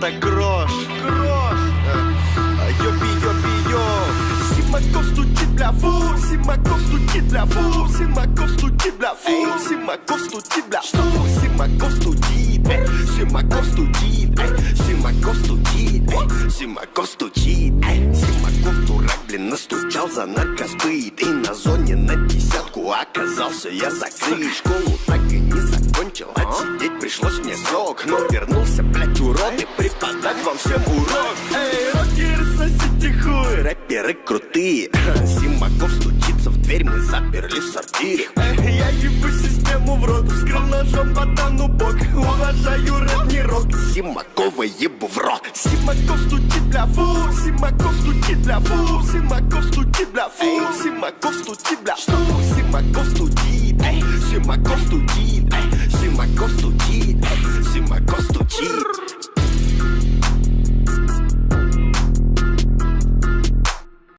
это грош. Йоби-йоби-йо. Симаков стучит, бля, фу. Симаков стучит, бля, фу. Симаков стучит, бля, фу. Симаков стучит, бля, что? Симаков стучит, Симаков стучит, Симаков стучит, Симаков стучит, Симаков дурак, блин, настучал за наркосбыт. И на зоне на 10 оказался я закрыт. Школу так и не закончил, отсидеть пришлось мне срок. Но вернулся, блядь, урод, и преподать вам всем урок. Эй, рокеры, сосите хуй, рэперы крутые. Симаков стучится в дверь, мы заперли в сортире. Я ебу систему в рот, вскрыл ножом ботану бок. Уважаю рэп, не рок, Симакова ебу в рот. Симаков стучит, бля, фу. Симаков стучит, бля, фу. Симаков стучит, бля, фу. Симаков стучит, бля, что? Симаков стучит, Симаков стучит,